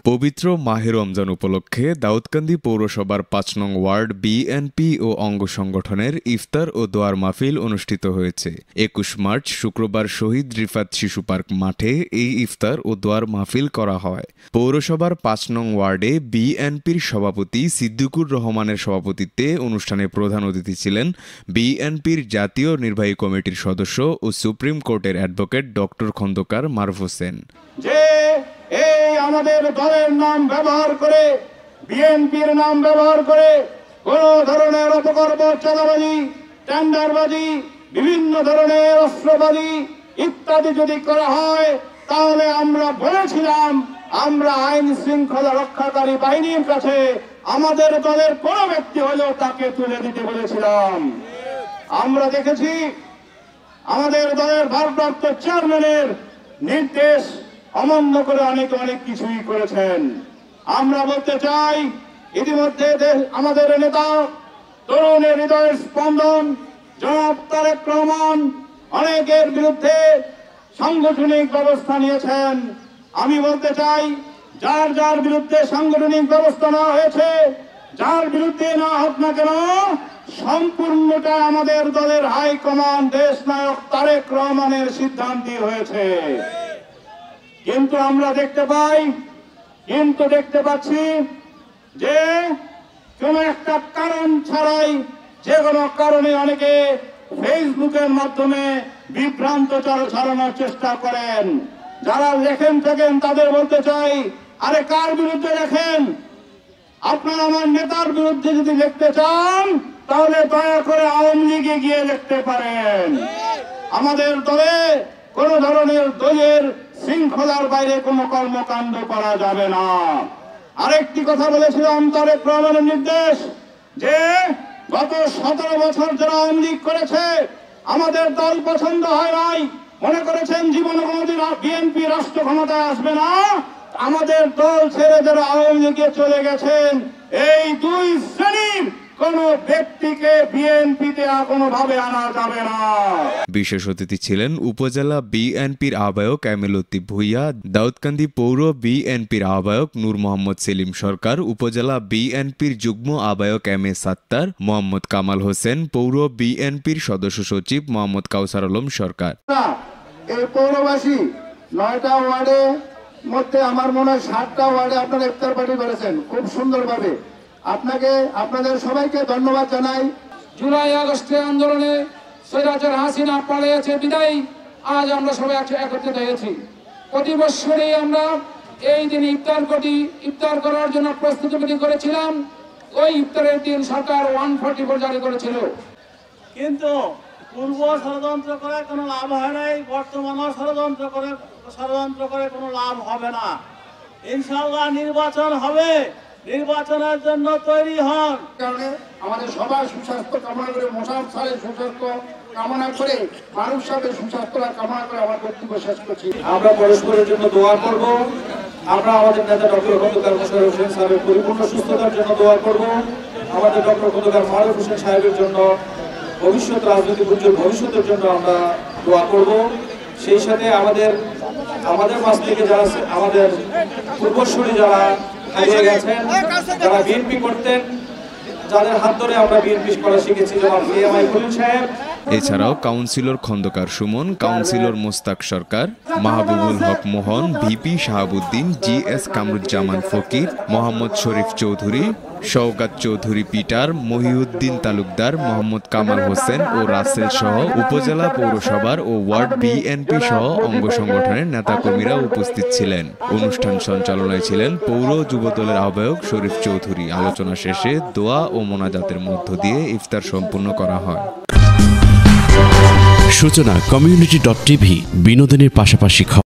পবিত্র মাহে রমজান উপলক্ষে দাউদকান্দি পৌরসভার ৫ নং ওয়ার্ড বিএনপি ও অঙ্গ সংগঠনের ইফতার ও দোয়ার মাহফিল অনুষ্ঠিত হয়েছে। ২১ মার্চ শুক্রবার শহীদ রিফাত শিশু পার্ক মাঠে এই ইফতার ও দোয়ার মাহফিল করা হয়। পৌরসভার ৫ নং ওয়ার্ডে বিএনপির সভাপতি সিদ্দিকুর রহমানের সভাপতিত্বে অনুষ্ঠানে প্রধান অতিথি ছিলেন বিএনপির জাতীয় নির্বাহী কমিটির সদস্য ও সুপ্রিম কোর্টের অ্যাডভোকেট ডক্টর খন্দকার মারুফ হোসেন। আমাদের দলের নাম ব্যবহার করে, বিএনপির নাম ব্যবহার করে কোন ধরনের অপকর্ম, চাঁদাবাজি, টেন্ডারবাজি, বিভিন্ন ধরনের অস্ত্রবাজি ইত্যাদি যদি করা হয়, তাহলে আমরা বলেছিলাম আমরা আইন শৃঙ্খলা রক্ষাকারী বাহিনীর কাছে আমাদের দলের কোন ব্যক্তি হলেও তাকে তুলে দিতে বলেছিলাম। আমরা দেখেছি আমাদের দলের ভারপ্রাপ্ত চেয়ারম্যানের নির্দেশ অমান্য করে অনেক কিছুই করেছেন। আমরা বলতে চাই, ইতিমধ্যে আমাদের নেতা তরুণের হৃদয়ের স্পন্দন জনাব তারেক রহমান অনেকের বিরুদ্ধে সাংগঠনিক ব্যবস্থা নিয়েছেন। আমি বলতে চাই, যার যার বিরুদ্ধে সাংগঠনিক ব্যবস্থা নেওয়া হয়েছে, যার বিরুদ্ধে না হোক না কেন, সম্পূর্ণটা আমাদের দলের হাইকমান্ড দেশ নায়ক তারেক রহমানের সিদ্ধান্তই হয়েছে। কিন্তু আমরা দেখতে পাচ্ছি যে কোন একটা কারণ ছাড়াই যে কোনো কারণে অনেকে ফেসবুকের মাধ্যমে বিভ্রান্ত ছড়ানোর চেষ্টা করেন। যারা লেখেন থাকেন তাদের বলতে চাই, আরে কার বিরুদ্ধে লেখেন? আপনারা আমার নেতার বিরুদ্ধে যদি লিখতে চান তাহলে দয়া করে আওয়ামী লীগে গিয়ে লিখতে পারেন। আমাদের দলে কোন ধরনের দলের শৃঙ্খলার বাইরে কোনো কর্মকাণ্ড করা যাবে না। আরেকটি কথা বলেছিলাম, তারেক রহমানের নির্দেশ যে গত 17 বছর যারা আওয়ামী লীগ করেছে, আমাদের দল পছন্দ হয় নাই, মনে করেছেন জীবনে কোনোদিন বিএনপি রাষ্ট্র ক্ষমতায় আসবে না, আমাদের দল ছেড়ে যারা আওয়ামী লীগে চলে গেছেন, এই দুই শ্রেণীর কোন ব্যক্তিকে বিএনপিতে কোনোভাবে আনা যাবে না। বিশেষ অতিথি ছিলেন উপজেলা বিএনপির আহ্বায়ক এমএল লতিফ ভূঁইয়া, দাউদকান্দি পৌর বিএনপির আহ্বায়ক নূর মোহাম্মদ সেলিম সরকার, উপজেলা বিএনপির যুগ্ম আহ্বায়ক এম এ সাত্তার, মোহাম্মদ কামাল হোসেন, পৌর বিএনপির সদস্য সচিব মোহাম্মদ কাউসার আলম সরকার। এই পৌরবাসী 9টা ওয়ার্ডে মধ্যে আমার মনে হয় 7টা ওয়ার্ডে আপনারা ইফতার পার্টি করেছেন খুব সুন্দরভাবে। আপনাদের সবাইকে ধন্যবাদ জানাই। জুলাই আগস্টের আন্দোলনে স্বৈরাচার হাসিনা পালিয়েছে বিদায় আজ আমরা সবাই একত্রিত হয়েছি। প্রতি বছরই আমরা এই দিন ইফতার করার জন্য প্রস্তুতি করেছিলাম। ওই ইফতারের দিন সরকার 144 জারি করেছিল, কিন্তু পূর্ব ষড়যন্ত্র করে কোনো লাভ হয় নাই, বর্তমানও ষড়যন্ত্র করে কোনো লাভ হবে না। ইনশাআল্লাহ নির্বাচন হবে, নির্বাচনের জন্য তৈরি হন। কারণে আমাদের সবার সুস্বাস্থ্য কামনা করে, মোশাররফ স্যারের সুস্বাস্থ্য কামনা করে, মারুফ সাহেবের সুস্বাস্থ্য কামনা করে আমার বক্তব্য শেষ করছি। আমরা পরস্পরের জন্য দোয়া করব। আমরা আমাদের নেতা ডক্টর খন্দকার মোশাররফ হোসেন সাহেবের পরিপূর্ণ সুস্থতার জন্য দোয়া করব। আমাদের ডক্টর খন্দকার মারুফ হোসেন সাহেবের জন্য ভবিষ্যৎ রাজনৈতিক উজ্জ্বল ভবিষ্যতের জন্য আমরা দোয়া করব। সেই সাথে আমাদের মাঝ থেকে যারা আমাদের পূর্বসূরি যারা হারিয়ে গেছেন, যারা বিএনপি করতেন, যাদের হাত ধরে আমরা বিএনপি করা শিখেছি, যেমন এএমআই খলিল সাহেব, এছাড়াও কাউন্সিলর খন্দকার সুমন, কাউন্সিলর মোস্তাক সরকার, মাহবুবুল হক মোহন, ভিপি শাহাবুদ্দিন, জিএস কামরুজ্জামান ফকির, মোহাম্মদ শরীফ চৌধুরী, শওকাত চৌধুরী পিটার, মহিউদ্দিন তালুকদার, মোহাম্মদ কামাল হোসেন ও রাসেল সহ উপজেলা পৌরসভার ও ওয়ার্ড বিএনপি সহ অঙ্গ সংগঠনের নেতাকর্মীরা উপস্থিত ছিলেন। অনুষ্ঠান সঞ্চালনায় ছিলেন পৌর যুবদলের আহ্বায়ক শরীফ চৌধুরী। আলোচনা শেষে দোয়া ও মোনাজাতের মধ্য দিয়ে ইফতার সম্পন্ন করা হয়। সূচনা community.tv বিনোদনের পাশাপাশি